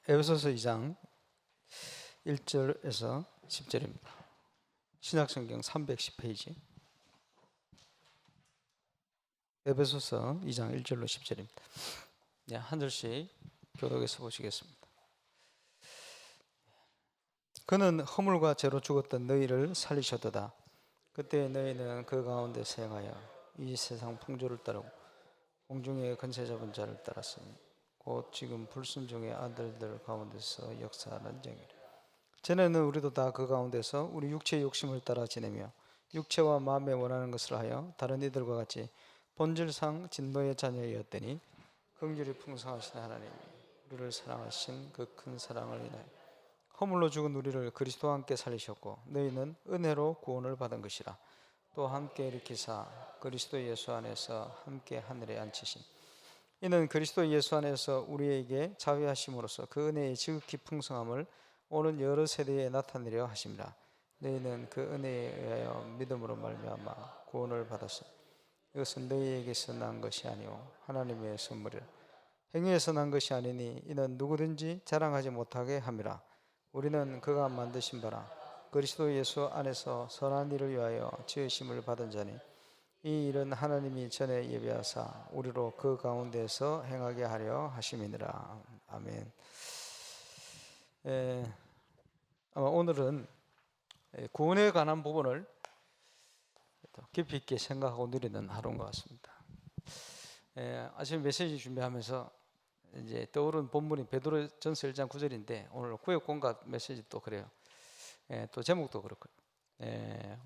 에베소서 2장 1절에서 10절입니다. 신약성경 310페이지. 에베소서 2장 1절로 10절입니다. 네, 한 절씩 교독해서 보시겠습니다. 그는 허물과 죄로 죽었던 너희를 살리셨도다. 그때 너희는 그 가운데서 행하여 이 세상 풍조를 따르고 공중의 권세 잡은 자를 따랐으니 곧 지금 불순종의 아들들 가운데서 역사하는 정이라. 전에는 우리도 다 그 가운데서 우리 육체의 욕심을 따라 지내며 육체와 마음에 원하는 것을 하여 다른 이들과 같이 본질상 진노의 자녀였더니 긍휼이 풍성하신 하나님이 우리를 사랑하신 그 큰 사랑을 인하여 허물로 죽은 우리를 그리스도와 함께 살리셨고 너희는 은혜로 구원을 받은 것이라. 또 함께 일으키사 그리스도 예수 안에서 함께 하늘에 앉히신 이는 그리스도 예수 안에서 우리에게 자비하심으로써 그 은혜의 지극히 풍성함을 오는 여러 세대에 나타내려 하심이라. 너희는 그 은혜에 의하여 믿음으로 말미암아 구원을 받았으니 이것은 너희에게서 난 것이 아니오 하나님의 선물이라. 행위에서 난 것이 아니니 이는 누구든지 자랑하지 못하게 함이라. 우리는 그가 만드신 바라 그리스도 예수 안에서 선한 일을 위하여 지으심을 받은 자니 이 일은 하나님이 전에 예비하사 우리로 그 가운데서 행하게 하려 하심이니라. 아멘. 아마 오늘은 구원에 관한 부분을 깊이 있게 생각하고 누리는 하루인 것 같습니다. 아침에 메시지 준비하면서 이제 떠오른 본문이 베드로전서 1장 9절인데 오늘 구역공감 메시지 또 그래요. 또 제목도 그렇고요.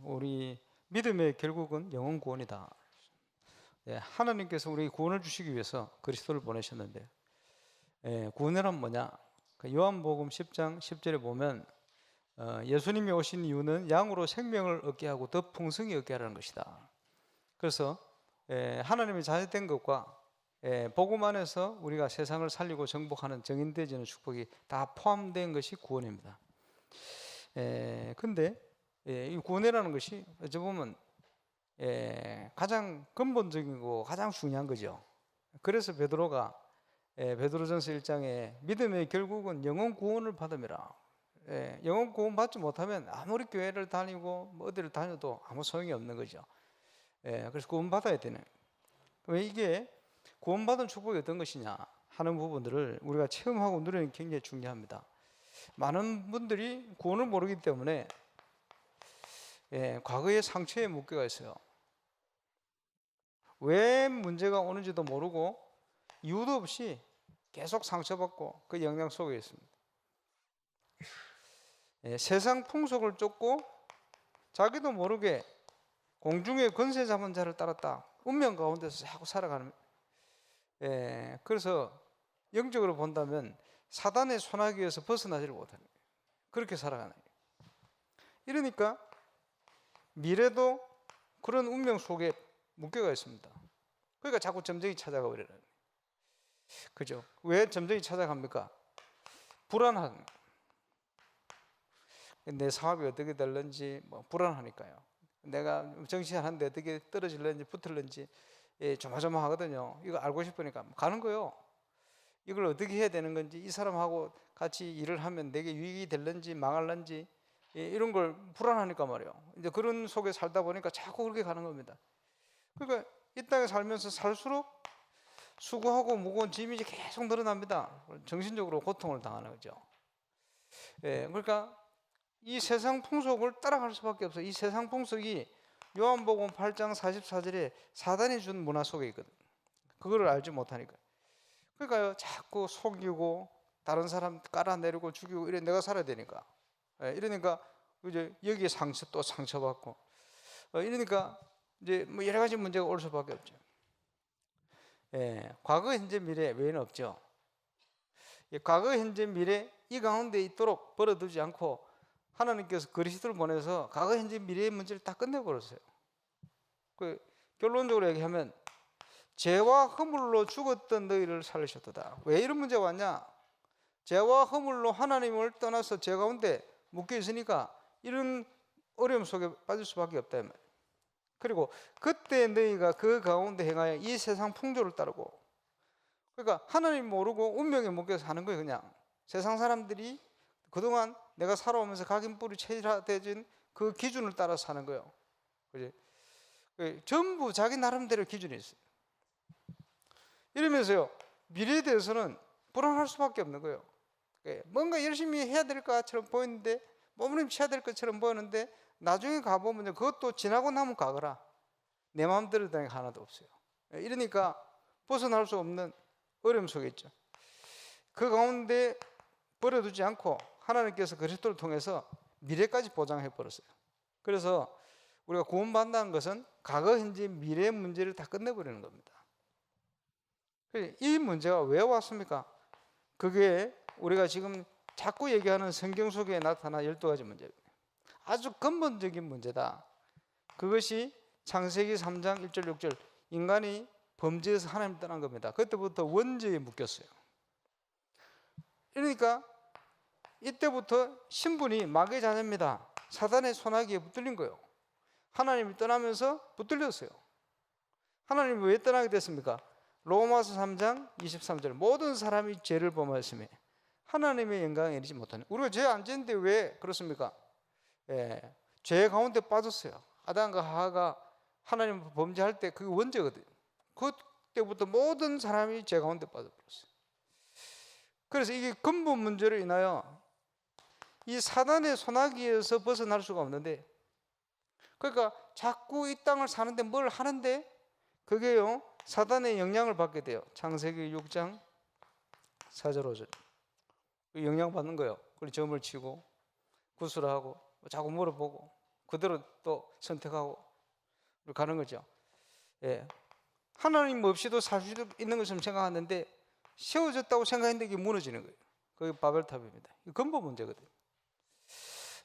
우리 믿음의 결국은 영혼 구원이다. 하나님께서 우리 구원을 주시기 위해서 그리스도를 보내셨는데 구원이란 뭐냐? 요한복음 10장 10절에 보면 예수님이 오신 이유는 양으로 생명을 얻게 하고 더 풍성히 얻게 하라는 것이다. 그래서 하나님이 자녀된 것과 복음 안에서 우리가 세상을 살리고 정복하는 정인되어지는 축복이 다 포함된 것이 구원입니다. 근데 이 구원이라는 것이 어찌 보면 가장 근본적이고 가장 중요한 거죠. 그래서 베드로가 베드로전서 1장에 믿음의 결국은 영혼 구원을 받음이라. 영혼 구원 받지 못하면 아무리 교회를 다니고 뭐 어디를 다녀도 아무 소용이 없는 거죠. 그래서 구원 받아야 되는. 왜 이게 구원받은 축복이 어떤 것이냐 하는 부분들을 우리가 체험하고 누리는 게 굉장히 중요합니다. 많은 분들이 구원을 모르기 때문에 과거의 상처에 묶여가 있어요. 왜 문제가 오는지도 모르고 이유도 없이 계속 상처받고 그 영향 속에 있습니다. 세상 풍속을 쫓고 자기도 모르게 공중의 권세 잡은 자를 따랐다. 운명 가운데서 자꾸 살아가는. 그래서 영적으로 본다면 사단의 손아귀에서 벗어나지를 못하는 거예요. 그렇게 살아가는 거예요. 이러니까 미래도 그런 운명 속에 묶여가 있습니다. 그러니까 자꾸 점쟁이 찾아가 버리는 거예요. 그죠? 왜 점쟁이 찾아갑니까? 불안한. 내 사업이 어떻게 될는지 불안하니까요. 내가 정치하는데 어떻게 떨어질는지 붙을는지 조마조마하거든요. 이거 알고 싶으니까 가는 거예요. 이걸 어떻게 해야 되는 건지, 이 사람하고 같이 일을 하면 내게 유익이 될는지 망할는지 이런 걸 불안하니까 말이에요. 이제 그런 속에 살다 보니까 자꾸 그렇게 가는 겁니다. 그러니까 이 땅에 살면서 살수록 수고하고 무거운 짐이 계속 늘어납니다. 정신적으로 고통을 당하는 거죠. 그러니까 이 세상 풍속을 따라갈 수밖에 없어요. 이 세상 풍속이 요한복음 8장 44절에 사단이 준 문화 속에 있거든. 그거를 알지 못하니까. 그러니까요, 자꾸 속이고 다른 사람 깔아내리고 죽이고 이래 내가 살아야 되니까. 이러니까 이제 여기에 상처 또 상처받고 이러니까 이제 뭐 여러 가지 문제가 올 수밖에 없죠. 과거, 현재, 미래 외에는 없죠. 과거, 현재, 미래 이 가운데 있도록 벌어두지 않고 하나님께서 그리스도를 보내서 과거, 현재, 미래의 문제를 다 끝내버렸어요. 결론적으로 얘기하면 죄와 허물로 죽었던 너희를 살리셨도다. 왜 이런 문제가 왔냐? 죄와 허물로 하나님을 떠나서 죄 가운데 묶여 있으니까 이런 어려움 속에 빠질 수밖에 없다. 그리고 그때 너희가 그 가운데 행하여 이 세상 풍조를 따르고, 그러니까 하나님 모르고 운명에 묶여서 하는 거예요. 그냥 세상 사람들이 그동안 내가 살아오면서 각인뿌리 체질화되진 그 기준을 따라 사는 거예요. 그지? 전부 자기 나름대로 기준이 있어요. 이러면서요, 미래에 대해서는 불안할 수밖에 없는 거예요. 뭔가 열심히 해야 될 것처럼 보이는데, 몸부림쳐야 될 것처럼 보이는데, 나중에 가보면 그것도 지나고 나면 가거라. 내 마음대로 되는 게 하나도 없어요. 이러니까 벗어날 수 없는 어려움 속에 있죠. 그 가운데 버려두지 않고 하나님께서 그리스도를 통해서 미래까지 보장해 버렸어요. 그래서 우리가 구원받는다는 것은 과거, 현재, 미래의 문제를 다 끝내버리는 겁니다. 이 문제가 왜 왔습니까? 그게 우리가 지금 자꾸 얘기하는 성경 속에 나타난 12가지 문제입니다. 아주 근본적인 문제다. 그것이 창세기 3장 1절 6절 인간이 범죄해서 하나님 떠난 겁니다. 그때부터 원죄에 묶였어요. 그러니까 이때부터 신분이 마귀의 자녀입니다. 사단의 손아귀에 붙들린 거예요. 하나님이 떠나면서 붙들렸어요. 하나님이 왜 떠나게 됐습니까? 로마서 3장 23절 모든 사람이 죄를 범하였으며 하나님의 영광에 이르지 못하네. 우리가 죄 안 짓는데 왜 그렇습니까? 죄 가운데 빠졌어요. 아담과 하와가 하나님 범죄할 때 그게 원죄거든요. 그때부터 모든 사람이 죄 가운데 빠져버렸어요. 그래서 이게 근본 문제로 인하여 이 사단의 손아귀에서 벗어날 수가 없는데, 그러니까 자꾸 이 땅을 사는데 뭘 하는데 그게요 사단의 영향을 받게 돼요. 창세기 6장 4절 5절 영향받는 거예요. 그리고 점을 치고 구술하고 자꾸 물어보고 그대로 또 선택하고 가는 거죠. 하나님 없이도 살 수 있는 것처럼 생각하는데 세워졌다고 생각했는데 이게 무너지는 거예요. 그게 바벨탑입니다. 이 근본 문제거든요.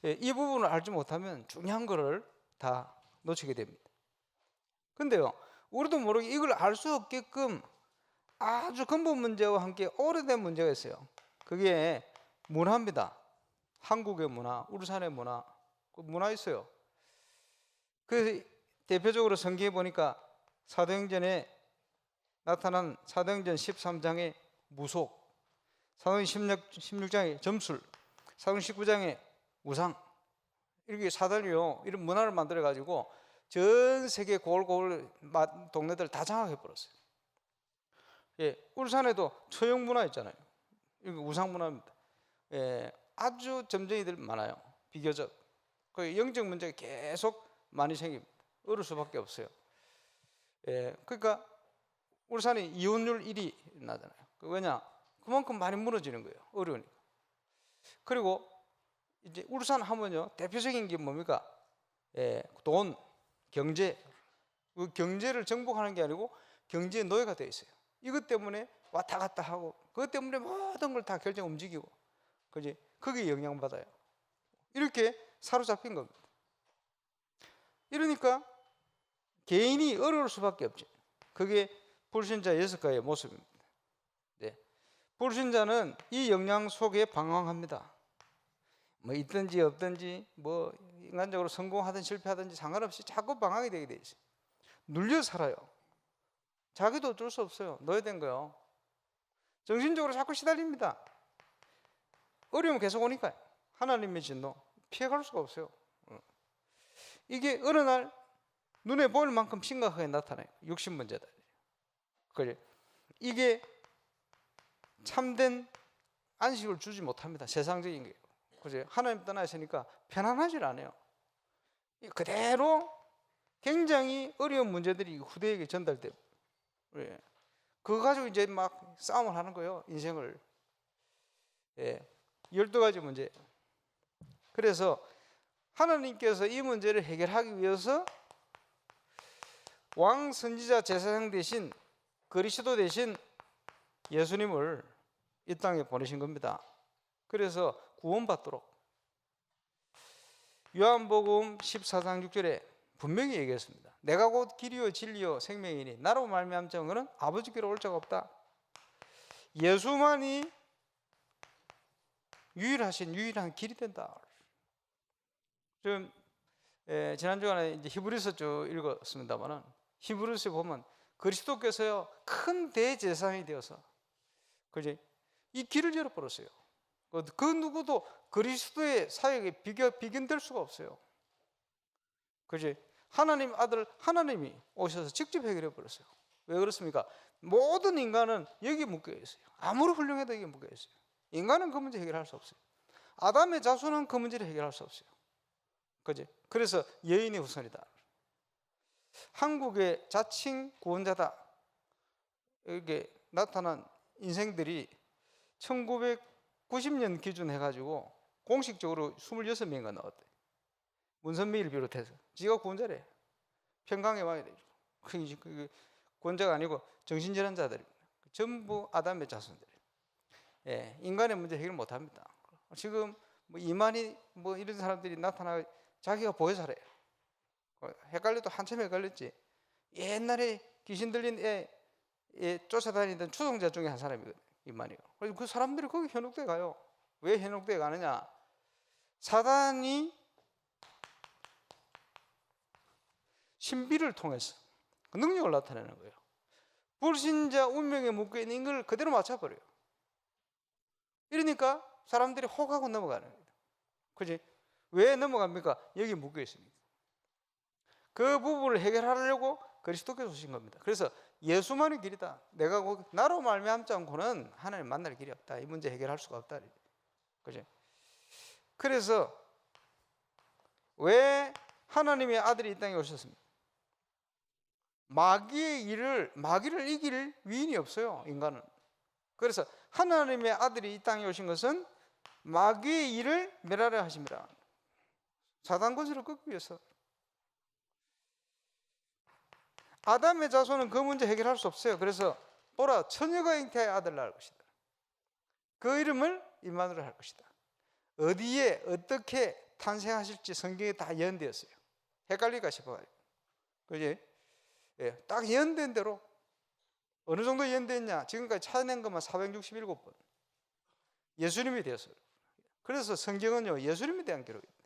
이 부분을 알지 못하면 중요한 거를 다 놓치게 됩니다. 근데요, 우리도 모르게 이걸 알 수 없게끔 아주 근본 문제와 함께 오래된 문제가 있어요. 그게 문화입니다. 한국의 문화, 울산의 문화, 그 문화 있어요. 그래서 대표적으로 성경에 보니까 사도행전에 나타난 사도행전 13장의 무속, 사도행전 16장의 점술, 사도행전 19장의 우상, 이렇게 사단이요 이런 문화를 만들어 가지고 전 세계 고을고을 동네들 다 장악해 버렸어요. 울산에도 처형 문화 있잖아요. 이거 우상 문화입니다. 아주 점쟁이들 많아요. 비교적 그 영적 문제가 계속 많이 생깁니다. 어려울 수밖에 없어요. 그러니까 울산이 이혼율 1위 나잖아요. 왜냐? 그만큼 많이 무너지는 거예요. 어려우니까. 그리고 이제 울산 하면요 대표적인 게 뭡니까? 돈, 경제. 그 경제를 정복하는 게 아니고 경제의 노예가 되어 있어요. 이것 때문에 왔다 갔다 하고 그것 때문에 모든 걸 다 결정 움직이고, 그지? 거기에 영향받아요. 이렇게 사로잡힌 겁니다. 이러니까 개인이 어려울 수밖에 없죠. 그게 불신자 6가지의 모습입니다. 불신자는 이 영향 속에 방황합니다. 뭐 있든지 없든지 뭐 인간적으로 성공하든 실패하든지 상관없이 자꾸 방황이 되게 돼 있어요. 눌려 살아요. 자기도 어쩔 수 없어요. 노예된 거요. 정신적으로 자꾸 시달립니다. 어려움 계속 오니까 하나님의 진노 피해갈 수가 없어요. 이게 어느 날 눈에 보일 만큼 심각하게 나타나요. 육신 문제다. 그래. 이게 참된 안식을 주지 못합니다. 세상적인 게. 그죠? 하나님 떠나시니까 편안하질 않아요. 그대로 굉장히 어려운 문제들이 후대에게 전달돼요. 그거 가지고 이제 막 싸움을 하는 거예요. 인생을. 12가지 문제. 그래서 하나님께서 이 문제를 해결하기 위해서 왕 선지자 제사장 대신 그리스도 대신 예수님을 이 땅에 보내신 겁니다. 그래서 구원받도록. 요한복음 14장 6절에 분명히 얘기했습니다. 내가 곧 길이요 진리요 생명이니 나로 말미암은 자는 아버지께로 올 자가 없다. 예수만이 유일한 길이 된다. 좀 지난 주간에 이제 히브리서 쭉 읽었습니다만은 히브리서에 보면 그리스도께서요 큰 대제사장이 되어서 그지 이 길을 열어버렸어요. 그 누구도 그리스도의 사역에 비견될 수가 없어요. 그지? 하나님 아들 하나님이 오셔서 직접 해결해 버렸어요. 왜 그렇습니까? 모든 인간은 여기 묶여 있어요. 아무리 훌륭해도 여기 묶여 있어요. 인간은 그 문제 해결할 수 없어요. 아담의 자손은 그 문제를 해결할 수 없어요. 그지? 그래서 여인이 우선이다. 한국의 자칭 구원자다 이렇게 나타난 인생들이 1990년 기준 해가지고 공식적으로 26명가 나왔대. 문선미를 비롯해서 지가 구원자래. 평강에 와야 되죠. 그 구원자가 아니고 정신질환자들입니다. 전부 아담의 자손들. 예, 인간의 문제 해결 못합니다. 지금 뭐 이만희 뭐 이런 사람들이 나타나 자기가 보혜사래요. 헷갈려도 한참 헷갈렸지. 옛날에 귀신 들린 애 쫓아다니던 추종자 중에 한 사람이거든요. 이만희가. 그래서 그 사람들이 거기 현혹돼 가요. 왜 현혹돼 가느냐? 사단이 신비를 통해서 그 능력을 나타내는 거예요. 불신자 운명에 묶여있는 인간을 그대로 맞춰버려요. 이러니까 사람들이 혹하고 넘어가는 거예요. 그지? 왜 넘어갑니까? 여기 묶여있으니까. 그 부분을 해결하려고 그리스도께서 오신 겁니다. 그래서 예수만이 길이다. 내가 나로 말미암지 않고는 하나님 만날 길이 없다. 이 문제 해결할 수가 없다. 그죠? 그래서 왜 하나님의 아들이 이 땅에 오셨습니까? 마귀를 이길 위인이 없어요, 인간은. 그래서 하나님의 아들이 이 땅에 오신 것은 마귀의 일을 멸하려 하십니다. 사단 권세를 꺾기 위해서. 아담의 자손은 그 문제 해결할 수 없어요. 그래서 보라, 처녀가 잉태하여 아들 낳을 것이다. 그 이름을 임마누엘 할 것이다. 어디에 어떻게 탄생하실지 성경에 다 예언되었어요. 헷갈릴까 싶어요. 그지? 예, 딱 예언된 대로. 어느 정도 예언됐냐? 지금까지 찾아낸 것만 467번. 예수님이 되었어요. 그래서 성경은요, 예수님에 대한 기록입니다.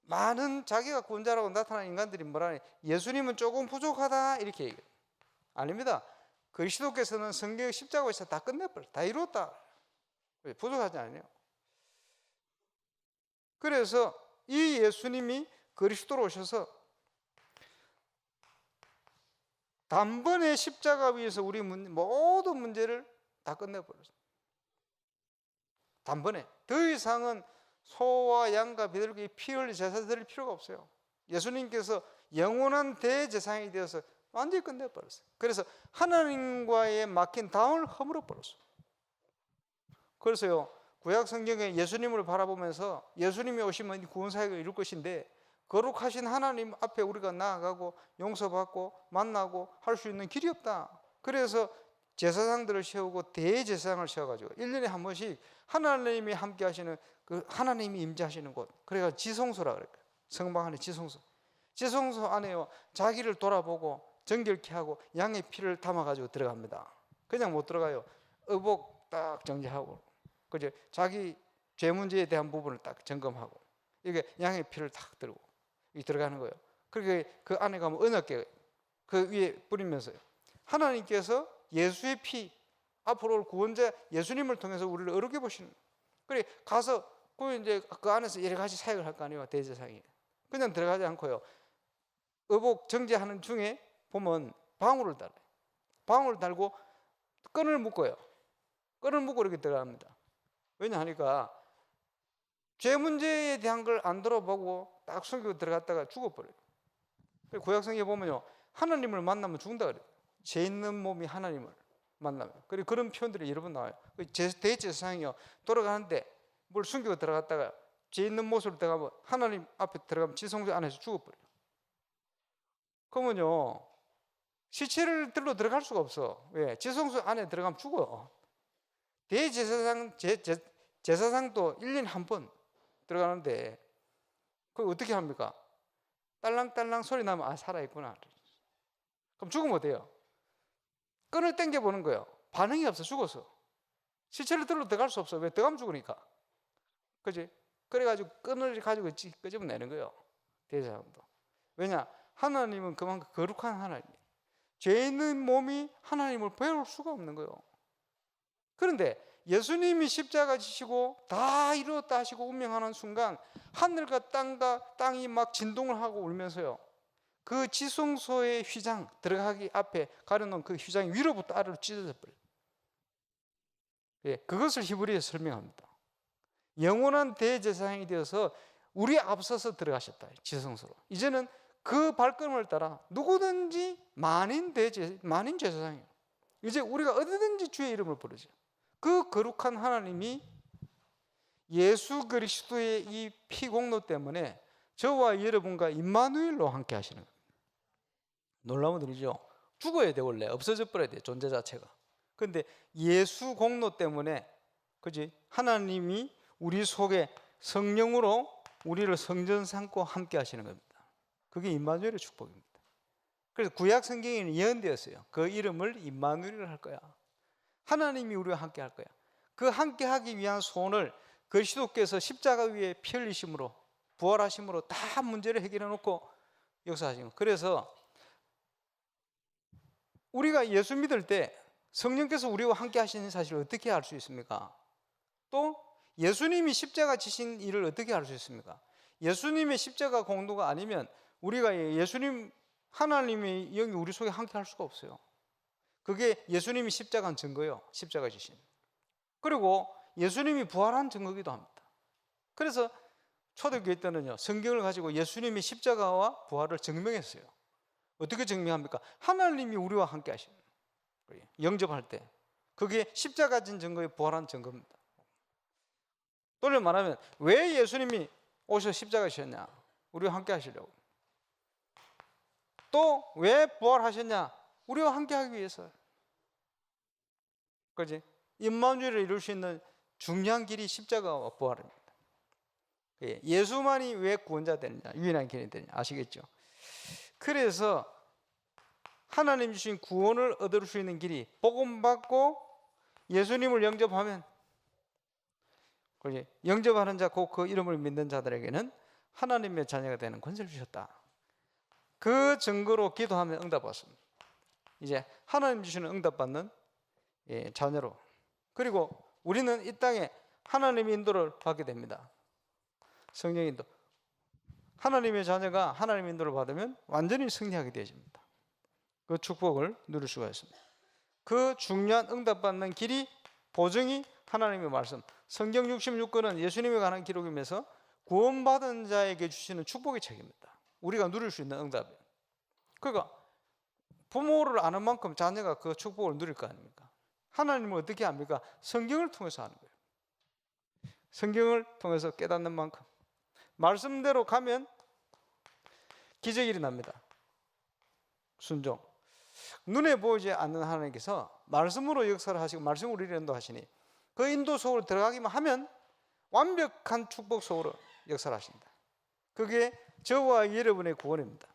많은 자기가 구원자라고 나타난 인간들이 뭐라니, 예수님은 조금 부족하다 이렇게 얘기해요. 아닙니다. 그리스도께서는 성경 십자가에서 다 끝내버려, 다 이루었다. 부족하지 않아요. 그래서 이 예수님이 그리스도로 오셔서 단번에 십자가 위에서 우리 모든 문제를 다 끝내버렸어요. 단번에. 더 이상은 소와 양과 비둘기 피 흘려 제사 드릴 필요가 없어요. 예수님께서 영원한 대제사장이 되어서 완전히 끝내버렸어요. 그래서 하나님과의 막힌 다음을 허물어 버렸어요. 그래서요, 구약 성경에 예수님을 바라보면서 예수님이 오시면 구원사역을 이룰 것인데, 거룩하신 하나님 앞에 우리가 나아가고 용서받고 만나고 할 수 있는 길이 없다. 그래서 제사장들을 세우고 대제사장을 세워가지고 1년에 한 번씩 하나님이 함께 하시는, 그 하나님이 임재하시는 곳, 그래가 지성소라 그래요. 성방 안에 지성소. 지성소 안에요, 자기를 돌아보고 정결케 하고 양의 피를 담아가지고 들어갑니다. 그냥 못 들어가요. 의복 딱 정지하고, 그죠? 자기 죄 문제에 대한 부분을 딱 점검하고, 이게 양의 피를 딱 들고 들어가는 거예요. 그렇게 그 안에 가면 언약궤 그 위에 뿌리면서요, 하나님께서 예수의 피, 앞으로 올 구원자 예수님을 통해서 우리를 어렵게 보시는 거예요. 그래 가서 그 안에서 여러 가지 사역을 할 거 아니에요. 대제사장이 그냥 들어가지 않고요, 의복 정지하는 중에 보면 방울을 달아요. 방울을 달고 끈을 묶어요. 끈을 묶고 이렇게 들어갑니다. 왜냐하니까 죄 문제에 대한 걸 안 들어보고 딱 숨기고 들어갔다가 죽어버려요. 구약성경에 보면요, 하나님을 만나면 죽는다 그래요. 죄 있는 몸이 하나님을 만나면. 그리고 그런 표현들이 여러 번 나와요. 대제사장이요, 돌아가는데 뭘 숨기고 들어갔다가 죄 있는 모습으로 들어가면, 하나님 앞에 들어가면 지성소 안에서 죽어버려요. 그러면요, 시체를 들러 들어갈 수가 없어. 왜? 지성소 안에 들어가면 죽어요. 대제사장, 제사장도 1년에 한 번 들어가는데, 그걸 어떻게 합니까? 딸랑딸랑 소리 나면 아, 살아있구나. 그럼 죽으면 어때요? 끈을 당겨보는 거예요. 반응이 없어, 죽었어. 시체를 들러 들어갈 수 없어. 왜? 들어가면 죽으니까. 그지? 그래가지고 끈을 가지고 끄집어내는 거예요, 대제사장도. 왜냐? 하나님은 그만큼 거룩한 하나님이에요. 죄 있는 몸이 하나님을 배울 수가 없는 거예요. 그런데 예수님이 십자가 지시고 다 이루었다 하시고 운명하는 순간 하늘과 땅이 막 진동을 하고 울면서요, 그 지성소의 휘장 들어가기 앞에 가려놓은 그 휘장이 위로부터 아래로 찢어져 버려요. 예, 그것을 히브리에서 설명합니다. 영원한 대제사장이 되어서 우리 앞서서 들어가셨다, 지성소로. 이제는 그 발걸음을 따라 누구든지 만인 제사장이에요. 이제 우리가 어디든지 주의 이름을 부르죠. 그 거룩한 하나님이 예수 그리스도의 이 피공로 때문에 저와 여러분과 임마누엘로 함께 하시는 겁니다. 놀라운 일이죠. 죽어야 돼, 원래 없어져 버려야 돼, 존재 자체가. 그런데 예수 공로 때문에, 그지, 하나님이 우리 속에 성령으로 우리를 성전 삼고 함께 하시는 겁니다. 그게 임마누엘의 축복입니다. 그래서 구약 성경에는 예언되었어요. 그 이름을 임마누엘을 할 거야. 하나님이 우리와 함께 할 거야. 그 함께 하기 위한 소원을 그리스도께서 십자가 위에 피 흘리심으로, 부활하심으로 다 문제를 해결해 놓고 역사하신 거예요. 그래서 우리가 예수 믿을 때 성령께서 우리와 함께 하시는 사실을 어떻게 알 수 있습니까? 또 예수님이 십자가 지신 일을 어떻게 알 수 있습니까? 예수님의 십자가 공로가 아니면 우리가 예수님, 하나님의 영이 우리 속에 함께 할 수가 없어요. 그게 예수님이 십자가한 증거예요. 십자가 지신. 그리고 예수님이 부활한 증거기도 합니다. 그래서 초대교회 때는요, 성경을 가지고 예수님이 십자가와 부활을 증명했어요. 어떻게 증명합니까? 하나님이 우리와 함께 하시는 거예요. 영접할 때 그게 십자가 진 증거의 부활한 증거입니다. 돌려 말하면 왜 예수님이 오셔서 십자가 지셨냐? 우리와 함께 하시려고. 또 왜 부활하셨냐? 우리와 함께 하기 위해서. 그렇지? 임마누엘을 이룰 수 있는 중요한 길이 십자가와 부활입니다. 예수만이 왜 구원자 되느냐, 유일한 길이 되느냐 아시겠죠? 그래서 하나님 주신 구원을 얻을 수 있는 길이 복음 받고 예수님을 영접하면, 그렇지? 영접하는 자, 곧 그 이름을 믿는 자들에게는 하나님의 자녀가 되는 권세를 주셨다. 그 증거로 기도하면 응답받습니다. 이제 하나님 주시는 응답받는 자녀로. 그리고 우리는 이 땅에 하나님의 인도를 받게 됩니다. 성령 인도. 하나님의 자녀가 하나님의 인도를 받으면 완전히 승리하게 되어집니다. 그 축복을 누릴 수가 있습니다. 그 중요한 응답받는 길이, 보증이 하나님의 말씀. 성경 66권은 예수님에 관한 기록이면서 구원받은 자에게 주시는 축복의 책입니다. 우리가 누릴 수 있는 응답이에요. 그러니까 부모를 아는 만큼 자녀가 그 축복을 누릴 거 아닙니까? 하나님은 어떻게 합니까? 성경을 통해서 하는 거예요. 성경을 통해서 깨닫는 만큼. 말씀대로 가면 기적이 일어납니다. 순종. 눈에 보이지 않는 하나님께서 말씀으로 역사를 하시고 말씀으로 우리를 인도하시니 그 인도 속으로 들어가기만 하면 완벽한 축복 속으로 역사를 하신다. 그게 저와 여러분의 구원입니다.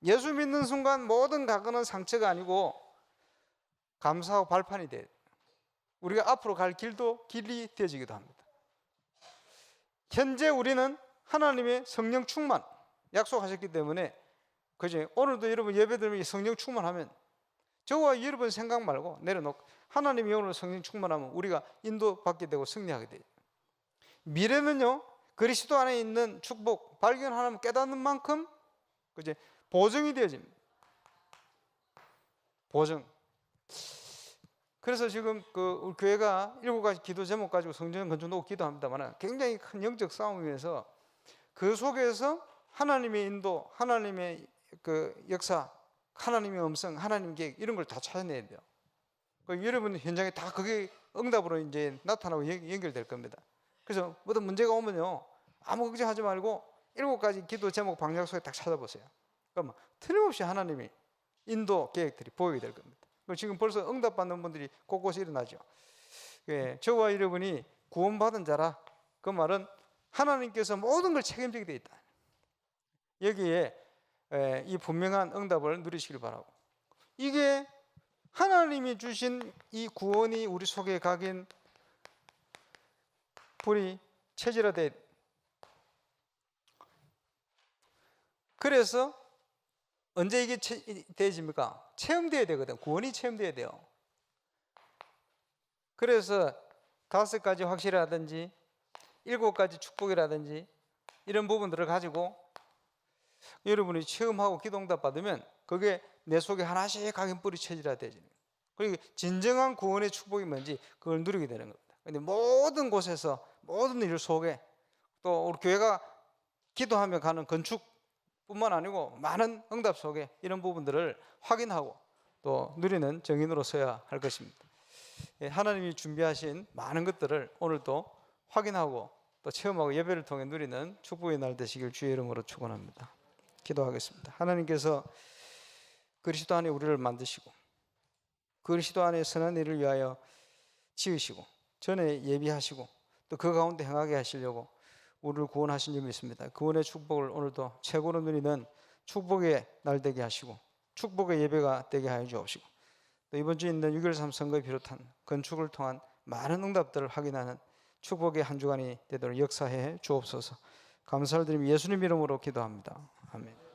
예수 믿는 순간 모든 과거는 상처가 아니고 감사하고 발판이 돼요. 우리가 앞으로 갈 길이 되어지기도 합니다. 현재 우리는 하나님의 성령 충만 약속하셨기 때문에, 그죠? 오늘도 여러분 예배드리면 성령 충만하면 저와 여러분 생각 말고 내려놓고 하나님의 영으로 성령 충만하면 우리가 인도받게 되고 승리하게 돼요. 미래는요, 그리스도 안에 있는 축복 발견하면 깨닫는 만큼, 그죠? 보증이 되어집니다. 보증. 그래서 지금 우리 교회가 7가지 기도 제목 가지고 성전 건축 놓고 기도합니다만 굉장히 큰 영적 싸움이면서 그 속에서 하나님의 인도, 하나님의 그 역사, 하나님의 음성, 하나님의 계획 이런 걸 다 찾아내야 돼요. 여러분 현장에 다 그게 응답으로 이제 나타나고 연결될 겁니다. 그래서 어떤 문제가 오면요, 아무 걱정하지 말고 7가지 기도 제목 방향 속에 딱 찾아보세요. 그러면 틀림없이 하나님이 인도 계획들이 보이게 될 겁니다. 지금 벌써 응답받는 분들이 곳곳에 일어나죠. 저와 여러분이 구원받은 자라, 그 말은 하나님께서 모든 걸 책임지게 되어 있다. 여기에 이 분명한 응답을 누리시길 바라고, 이게 하나님이 주신 이 구원이 우리 속에 각인 불이 체질화돼. 그래서 언제 이게 되어집니까? 체험되어야 되거든. 구원이 체험되어야 돼요. 그래서 5가지 확실하든지 7가지 축복이라든지 이런 부분들을 가지고 여러분이 체험하고 기도응답 받으면 그게 내 속에 하나씩 각인 뿌리쳐지라 되지. 그리고 진정한 구원의 축복이 뭔지 그걸 누리게 되는 겁니다. 근데 모든 곳에서 모든 일 속에 또 우리 교회가 기도하며 가는 건축뿐만 아니고 많은 응답 속에 이런 부분들을 확인하고 또 누리는 정인으로 서야 할 것입니다. 하나님이 준비하신 많은 것들을 오늘도 확인하고 또 체험하고 예배를 통해 누리는 축복의 날 되시길 주의 이름으로 축원합니다. 기도하겠습니다. 하나님께서 그리스도 안에 우리를 만드시고 그리스도 안에 선한 일을 위하여 지으시고 전에 예비하시고 또 그 가운데 행하게 하시려고 우리를 구원하신 점이 있습니다. 구원의 축복을 오늘도 최고로 누리는 축복의 날 되게 하시고 축복의 예배가 되게 하여 주옵시고 또 이번 주에 있는 6.13 선거에 비롯한 건축을 통한 많은 응답들을 확인하는 축복의 한 주간이 되도록 역사해 주옵소서. 감사를 드리며 예수님 이름으로 기도합니다. 아멘.